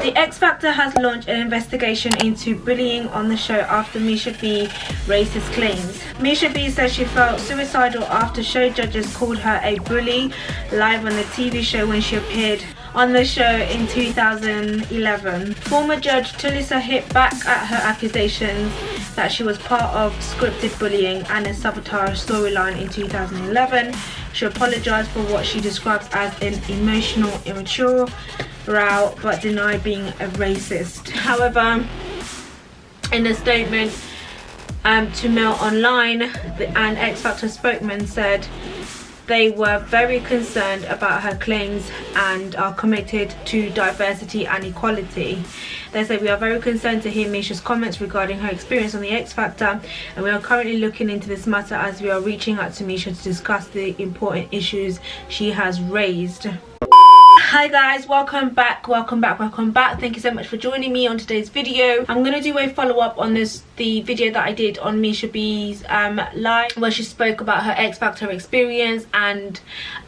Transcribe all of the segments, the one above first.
The X Factor has launched an investigation into bullying on the show after Misha B racist claims. Misha B says she felt suicidal after show judges called her a bully live on the TV show when she appeared on the show in 2011. Former judge Tulisa hit back at her accusations that she was part of scripted bullying and a sabotage storyline in 2011. She apologized for what she describes as an emotional, immature row, but denied being a racist. However, in a statement to Mail Online, an X Factor spokesman said they were very concerned about her claims and are committed to diversity and equality. They say, we are very concerned to hear Misha's comments regarding her experience on the X Factor, and we are currently looking into this matter as we are reaching out to Misha to discuss the important issues she has raised. Hi guys, welcome back. Thank you so much for joining me on today's video. I'm gonna do a follow-up on the video that I did on Misha B's live, where she spoke about her X Factor experience, and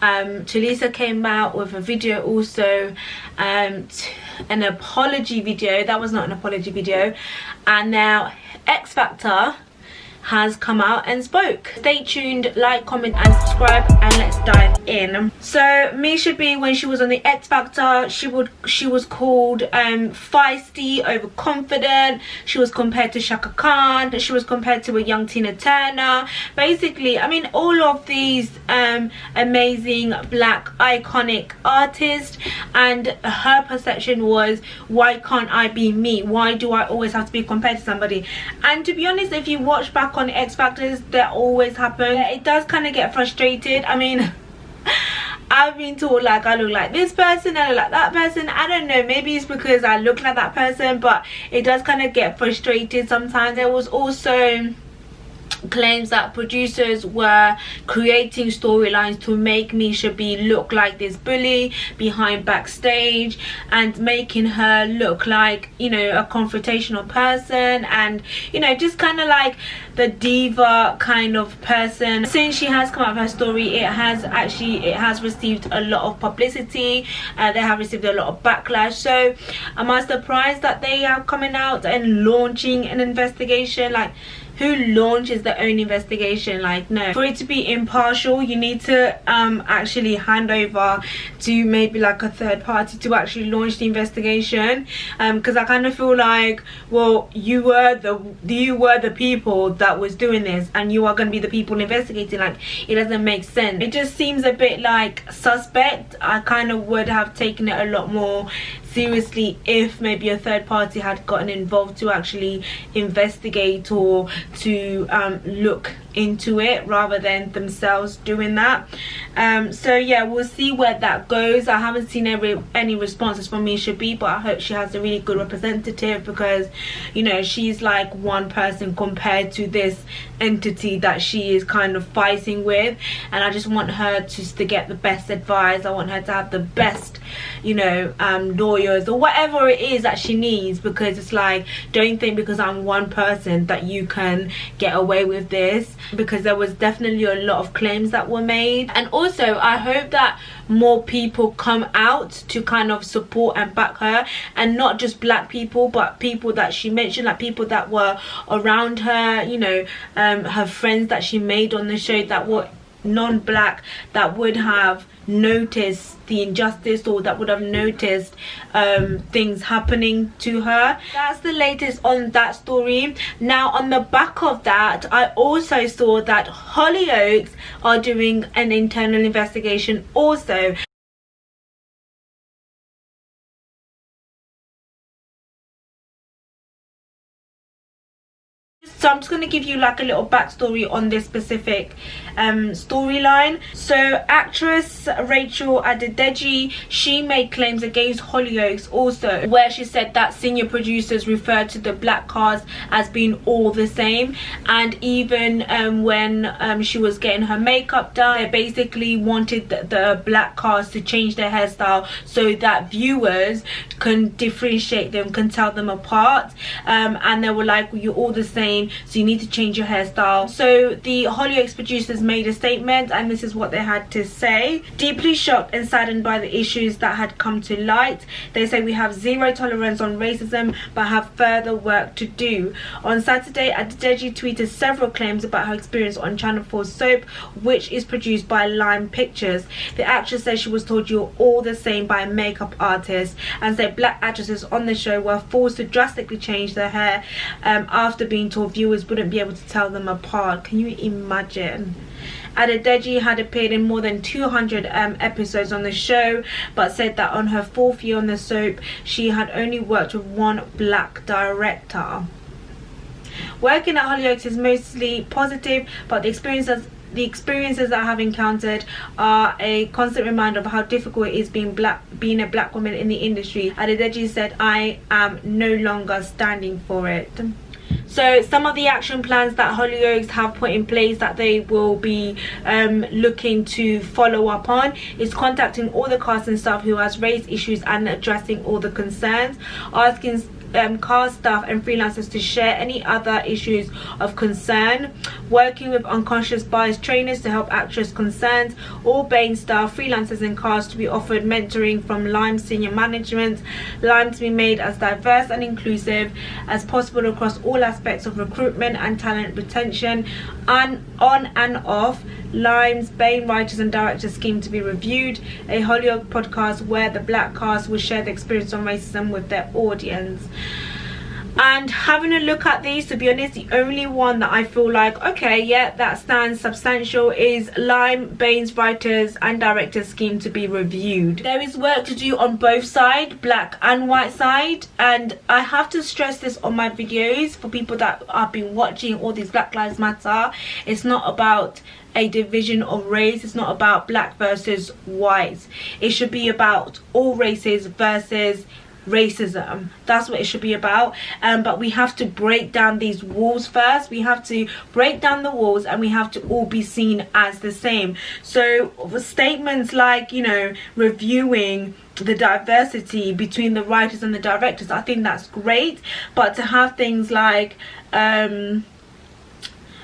Tulisa came out with a video also, an apology video. That was not an apology video. And now X Factor has come out and spoke. Stay tuned, like, comment and subscribe, and let's dive in. So Misha B, when she was on the X Factor, she was called feisty, overconfident. She was compared to Shaka Khan. She was compared to a young Tina Turner. Basically, I mean, all of these amazing black iconic artists, and her perception was, why can't I be me? Why do I always have to be compared to somebody? And to be honest, if you watch back on X Factors, that always happens. It does kind of get frustrated. I mean, I've been told like I look like this person, I look like that person. I don't know, maybe it's because I look like that person, but it does kind of get frustrated sometimes. There was also claims that producers were creating storylines to make Misha B look like this bully behind backstage, and making her look like, you know, a confrontational person, and, you know, just kind of like the diva kind of person. Since she has come out with her story, it has received a lot of publicity. They have received a lot of backlash. So am I surprised that they are coming out and launching an investigation? Like, who launches their own investigation? Like, no. For it to be impartial, you need to actually hand over to maybe like a third party to actually launch the investigation. Because I kind of feel like, well, you were the people that was doing this, and you are going to be the people investigating. Like, it doesn't make sense. It just seems a bit like suspect. I kind of would have taken it a lot more seriously if maybe a third party had gotten involved to actually investigate or to look into it, rather than themselves doing that. So yeah, we'll see where that goes. I haven't seen any responses from Misha B, but I hope she has a really good representative, because, you know, she's like one person compared to this entity that she is kind of fighting with, and I just want her to get the best advice. I want her to have the best, you know, lawyers or whatever it is that she needs, because it's like, don't think because I'm one person that you can get away with this, because there was definitely a lot of claims that were made. And also, I hope that more people come out to kind of support and back her, and not just black people, but people that she mentioned, like people that were around her, you know, her friends that she made on the show that were non-black, that would have noticed the injustice, or that would have noticed things happening to her. That's the latest on that story. Now, on the back of that, I also saw that Hollyoaks are doing an internal investigation also. So I'm just going to give you like a little backstory on this specific storyline. So actress Rachel Adedeji, she made claims against Hollyoaks also, where she said that senior producers referred to the black cast as being all the same, and even when she was getting her makeup done, they basically wanted the black cast to change their hairstyle so that viewers can differentiate them, can tell them apart, and they were like, you're all the same, lane, so you need to change your hairstyle. So the Hollyoaks producers made a statement, and this is what they had to say. Deeply shocked and saddened by the issues that had come to light. They say we have zero tolerance on racism but have further work to do. On Saturday, Adedeji tweeted several claims about her experience on Channel 4's soap, which is produced by Lime Pictures. The actress says she was told you're all the same by a makeup artist, and said black actresses on the show were forced to drastically change their hair after being told viewers wouldn't be able to tell them apart. Can you imagine? Adedeji had appeared in more than 200 episodes on the show, but said that on her 4th year on the soap, she had only worked with one black director. Working at Hollyoaks is mostly positive, but the experiences that I have encountered are a constant reminder of how difficult it is being a black woman in the industry. Adedeji said, I am no longer standing for it. So some of the action plans that Hollyoaks have put in place that they will be looking to follow up on is contacting all the cast and staff who has raised issues and addressing all the concerns, asking cast staff and freelancers to share any other issues of concern, working with unconscious bias trainers to help actress concerns, all Bain staff, freelancers and cast to be offered mentoring from Lime senior management, Lime to be made as diverse and inclusive as possible across all aspects of recruitment and talent retention, and on and off Lime's Bain writers and directors scheme to be reviewed, a Hollyoaks podcast where the black cast will share the experience on racism with their audience. And having a look at these, to be honest, the only one that I feel like, okay, yeah, that stands substantial is Lime Bain's writers and directors scheme to be reviewed. There is work to do on both sides, black and white side, and I have to stress this on my videos for people that have been watching all these Black Lives Matter. It's not about a division of race. It's not about black versus white. It should be about all races versus racism. That's what it should be about. But we have to break down these walls first. We have to break down the walls, and we have to all be seen as the same. So statements like, you know, reviewing the diversity between the writers and the directors, I think that's great. But to have things like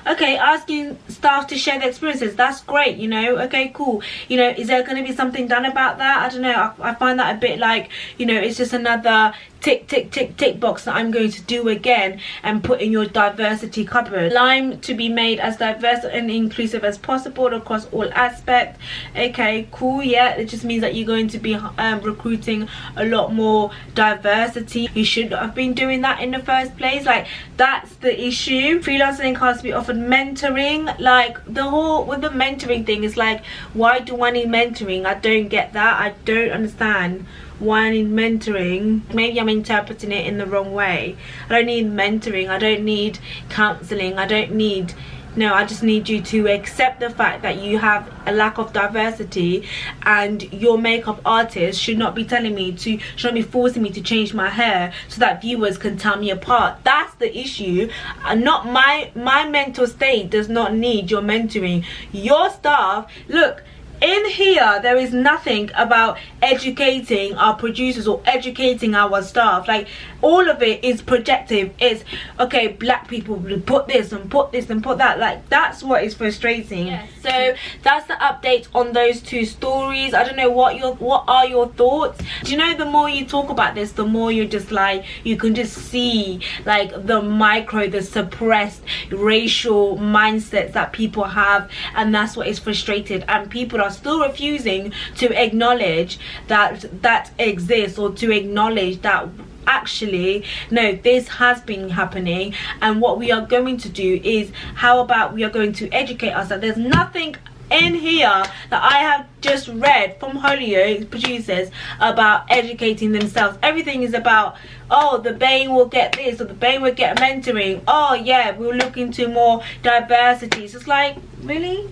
okay, asking staff to share their experiences, that's great, you know, okay, cool. You know, is there going to be something done about that? I don't know. I find that a bit like, you know, it's just another tick tick tick tick box that I'm going to do again and put in your diversity cupboard. Lime to be made as diverse and inclusive as possible across all aspects. Okay, cool. Yeah, it just means that you're going to be recruiting a lot more diversity. You should have been doing that in the first place. Like, that's the issue. Freelancing cast to be offered mentoring. Like, the whole with the mentoring thing is like, why do I need mentoring? I don't get that. I don't understand why I need mentoring. Maybe I'm interpreting it in the wrong way. I don't need mentoring. I don't need counseling. I don't need, no, I just need you to accept the fact that you have a lack of diversity, and your makeup artist should not be telling me to, should not be forcing me to change my hair so that viewers can tell me apart. That's the issue. Not my mental state does not need your mentoring. Your staff, look, in here there is nothing about educating our producers or educating our staff. Like, all of it is projective. It's okay, black people put this and put this and put that. Like, that's what is frustrating. Yes. So that's the update on those two stories. I don't know what are your thoughts. Do you know, the more you talk about this, the more you're just like, you can just see like the suppressed racial mindsets that people have, and that's what is frustrated, and people are still refusing to acknowledge that exists, or to acknowledge that actually no, this has been happening. And what we are going to do is, how about we are going to educate ourselves. There's nothing in here that I have just read from Hollyoaks producers about educating themselves. Everything is about, oh, the Bain will get this, or the Bain will get mentoring. Oh yeah, we'll look into more diversity. So it's like, really?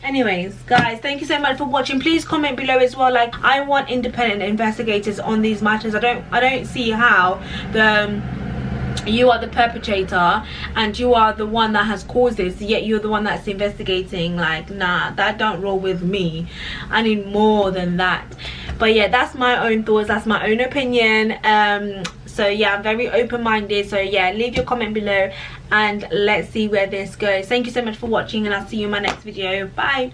Anyways, guys, thank you so much for watching. Please comment below as well. Like, I want independent investigators on these matters. I don't see how you are the perpetrator and you are the one that has caused this, yet you're the one that's investigating. Like, nah, that don't roll with me. I need more than that. But yeah, that's my own thoughts, that's my own opinion. So yeah, I'm very open-minded. So yeah, leave your comment below and let's see where this goes. Thank you so much for watching, and I'll see you in my next video. Bye.